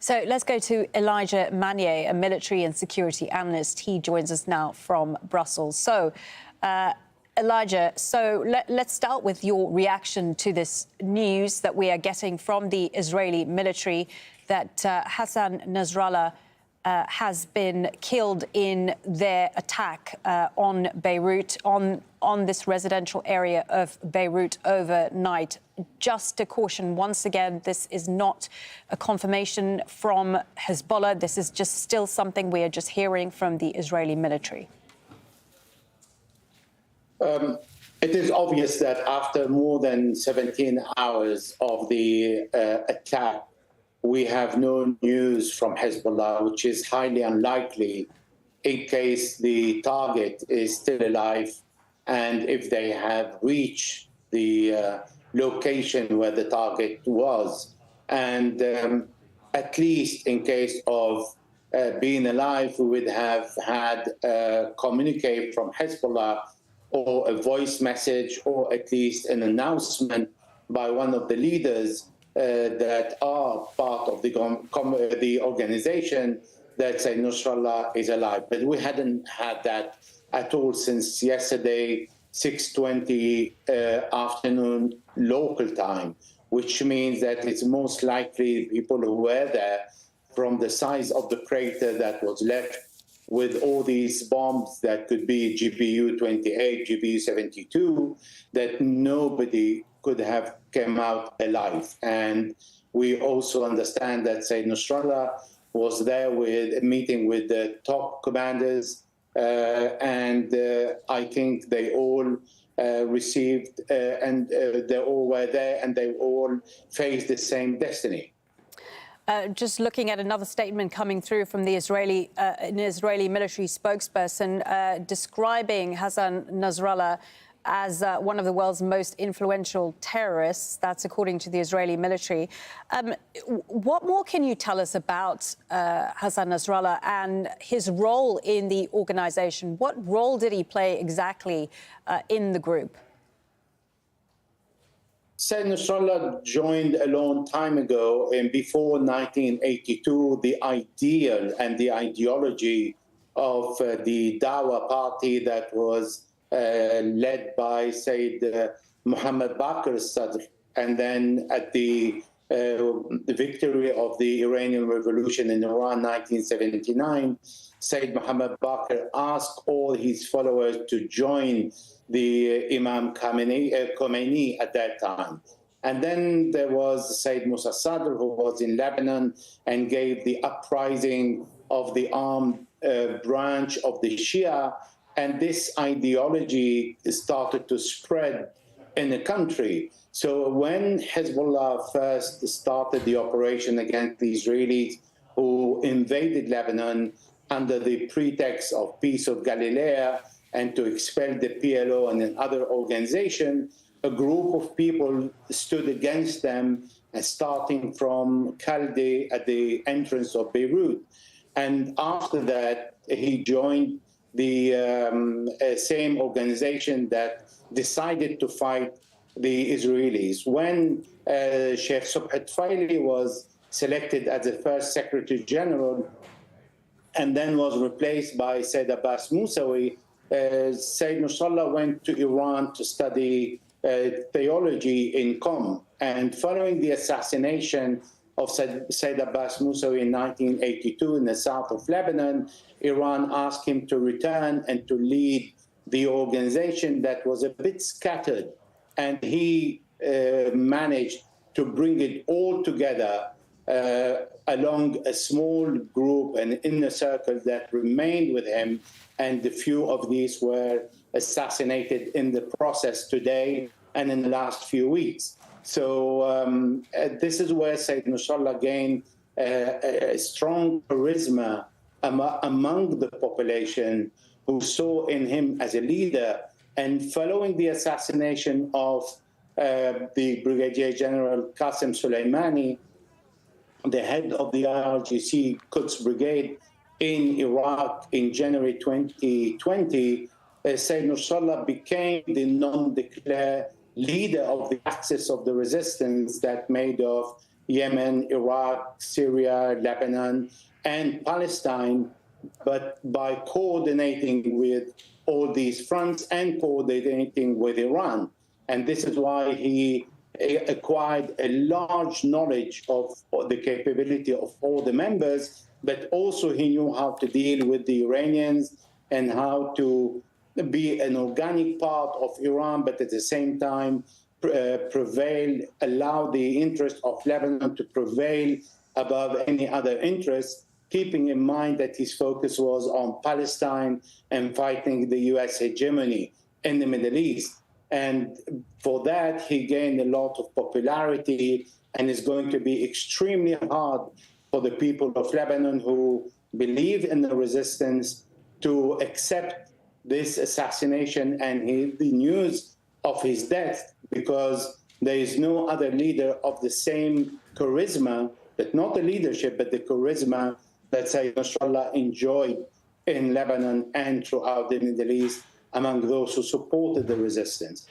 So let's go to Elijah Manier, a military and security analyst. He joins us now from Brussels. So, Elijah, let's start with your reaction to this news that we are getting from the Israeli military that Hassan Nasrallah has been killed in their attack on Beirut, on this residential area of Beirut overnight. Just to caution, once again, this is not a confirmation from Hezbollah. This is just still something we are just hearing from the Israeli military. It is obvious that after more than 17 hours of the attack, we have no news from Hezbollah, which is highly unlikely in case the target is still alive and if they have reached the location where the target was. And at least in case of being alive, we would have had a communique from Hezbollah or a voice message or at least an announcement by one of the leaders that are part of the organization that say Nasrallah is alive. But we hadn't had that at all since yesterday, 6:20 afternoon local time, which means that it's most likely people who were there from the size of the crater that was left with all these bombs that could be GBU-28, GBU-72, that nobody could have come out alive. And we also understand that Sayyid Nasrallah was there with a meeting with the top commanders, and I think they all received, and they all were there, and they all faced the same destiny. Just looking at another statement coming through from the an Israeli military spokesperson describing Hassan Nasrallah as one of the world's most influential terrorists. That's according to the Israeli military. What more can you tell us about Hassan Nasrallah and his role in the organization? What role did he play exactly in the group? Sayyid Nasrallah joined a long time ago, and before 1982, the ideal and the ideology of the Dawa party that was led by Sayyid Muhammad Baqir Sadr. And then at the victory of the Iranian Revolution in Iran, 1979, Sayyid Muhammad Baqir asked all his followers to join the Imam Khomeini at that time. And then there was Sayyid Musa Sadr, who was in Lebanon and gave the uprising of the armed branch of the Shia. And this ideology started to spread in the country. So when Hezbollah first started the operation against the Israelis who invaded Lebanon under the pretext of Peace of Galilee and to expel the PLO and another organization, a group of people stood against them, starting from Kaldi at the entrance of Beirut. And after that, he joined the same organization that decided to fight the Israelis. When Sheikh Subhi Tfaili was selected as the first Secretary General and then was replaced by Sayyid Abbas Musawi, Sayyid Nasrallah went to Iran to study theology in Qom. And following the assassination of Sayyid Abbas Musawi in 1982 in the south of Lebanon, Iran asked him to return and to lead the organization that was a bit scattered. And he managed to bring it all together along a small group, an inner circle that remained with him. And a few of these were assassinated in the process today and in the last few weeks. So this is where Sayyid Nasrallah gained a strong charisma among the population who saw in him as a leader. And following the assassination of the Brigadier General Qasem Soleimani, the head of the IRGC Quds Brigade in Iraq in January 2020, Sayyid Nasrallah became the non-declared leader of the axis of the resistance that made of Yemen, Iraq, Syria, Lebanon, and Palestine, but by coordinating with all these fronts and coordinating with Iran. And this is why he acquired a large knowledge of the capability of all the members, but also he knew how to deal with the Iranians and how to be an organic part of Iran, but at the same time prevail, allow the interest of Lebanon to prevail above any other interest, keeping in mind that his focus was on Palestine and fighting the US hegemony in the Middle East. And for that, he gained a lot of popularity, and it's going to be extremely hard for the people of Lebanon who believe in the resistance to accept this assassination and the news of his death, because there is no other leader of the same charisma, but not the leadership, but the charisma that Sayyid Nasrallah enjoyed in Lebanon and throughout the Middle East among those who supported the resistance.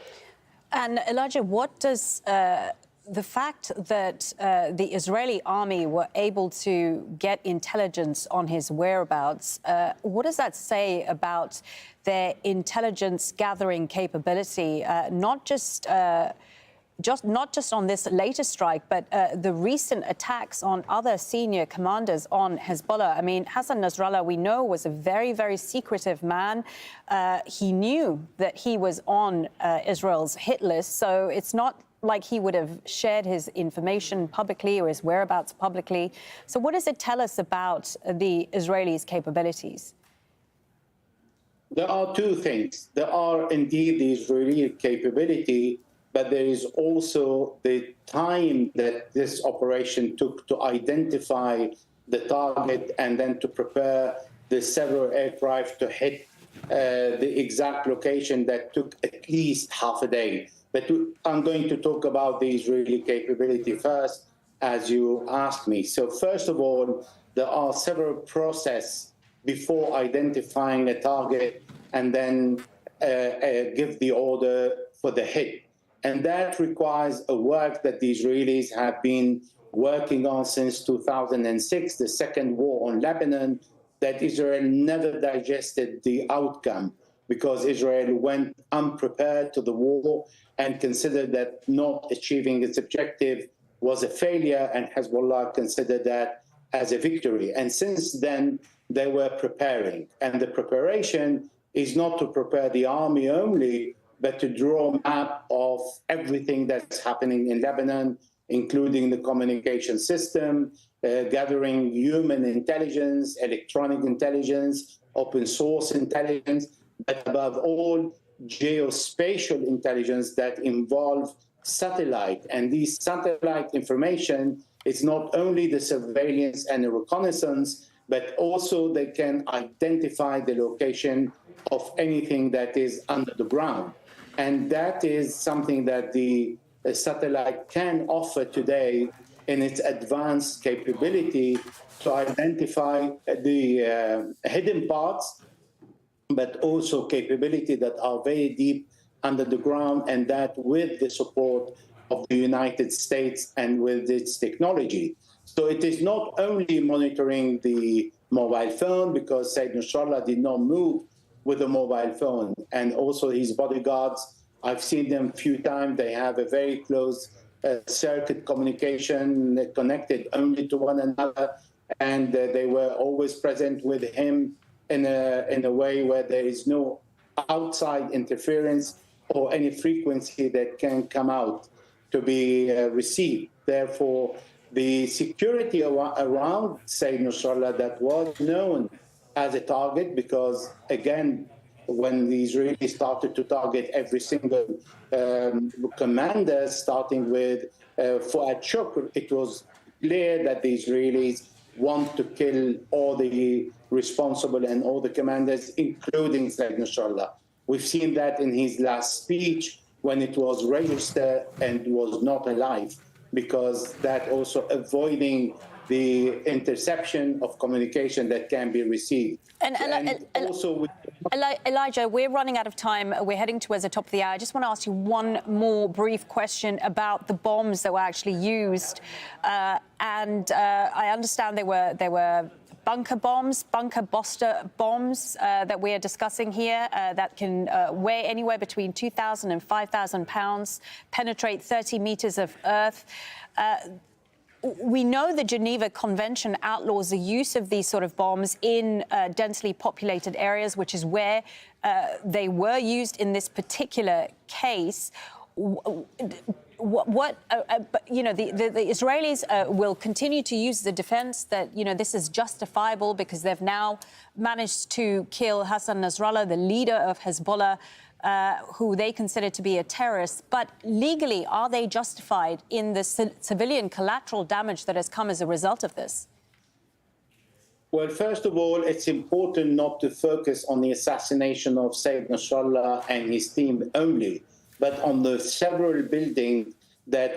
And Elijah, what does the fact that the Israeli army were able to get intelligence on his whereabouts, what does that say about their intelligence gathering capability, not just on this latest strike, but the recent attacks on other senior commanders on Hezbollah? I mean, Hassan Nasrallah, we know, was a very, very secretive man. He knew that he was on Israel's hit list, so it's not like he would have shared his information publicly or his whereabouts publicly. So what does it tell us about the Israelis' capabilities? There are two things. There are indeed the Israeli capability, but there is also the time that this operation took to identify the target and then to prepare the several aircraft to hit the exact location that took at least half a day. But I'm going to talk about the Israeli capability first, as you asked me. So first of all, there are several processes before identifying a target and then give the order for the hit. And that requires a work that the Israelis have been working on since 2006, the second war on Lebanon, that Israel never digested the outcome because Israel went unprepared to the war and considered that not achieving its objective was a failure, and Hezbollah considered that as a victory. And since then, they were preparing. And the preparation is not to prepare the army only, but to draw a map of everything that's happening in Lebanon, including the communication system, gathering human intelligence, electronic intelligence, open source intelligence, but above all, geospatial intelligence that involve satellite. And these satellite information is not only the surveillance and the reconnaissance, but also they can identify the location of anything that is under the ground. And that is something that the satellite can offer today in its advanced capability to identify the hidden parts, but also capability that are very deep under the ground, and that with the support of the United States and with its technology. So it is not only monitoring the mobile phone, because Sayyid Nasrallah did not move with a mobile phone, and also his bodyguards, I've seen them a few times, they have a very close circuit communication, connected only to one another, and they were always present with him in a way where there is no outside interference or any frequency that can come out to be received. Therefore, the security around Sayyid Nasrallah that was known as a target, because again, when the Israelis started to target every single commander, starting with Fuad Shukr, it was clear that the Israelis want to kill all the responsible and all the commanders, including Sayyid Nasrallah. We've seen that in his last speech when it was registered and was not alive, because that also avoiding the interception of communication that can be received. And also, Elijah, we're running out of time. We're heading towards the top of the hour. I just want to ask you one more brief question about the bombs that were actually used. I understand they were bunker bombs, bunker buster bombs that we are discussing here that can weigh anywhere between 2,000 and 5,000 pounds, penetrate 30 meters of earth. We know the Geneva Convention outlaws the use of these sort of bombs in densely populated areas, which is where they were used in this particular case. But, you know, the Israelis will continue to use the defense that, you know, this is justifiable because they've now managed to kill Hassan Nasrallah, the leader of Hezbollah, who they consider to be a terrorist. But legally, are they justified in the civilian collateral damage that has come as a result of this? Well, first of all, it's important not to focus on the assassination of Sayyid Nasrallah and his team only, but on the several buildings that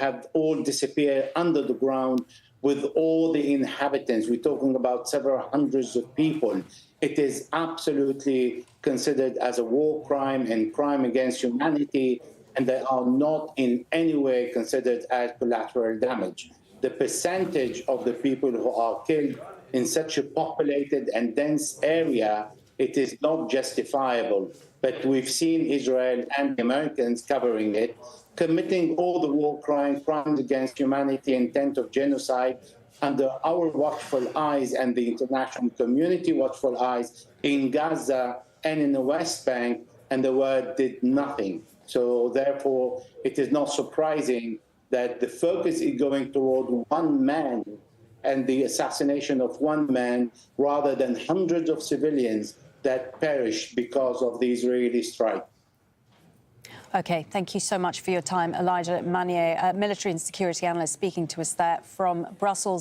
have all disappeared under the ground with all the inhabitants. We're talking about several hundreds of people. It is absolutely considered as a war crime and crime against humanity, and they are not in any way considered as collateral damage. The percentage of the people who are killed in such a populated and dense area, it is not justifiable. But we've seen Israel and the Americans covering it, committing all the war crimes against humanity, intent of genocide, under our watchful eyes and the international community watchful eyes in Gaza and in the West Bank, and the world did nothing. So therefore, it is not surprising that the focus is going toward one man and the assassination of one man rather than hundreds of civilians that perished because of the Israeli strike. OK, thank you so much for your time. Elijah Manier, military and security analyst, speaking to us there from Brussels.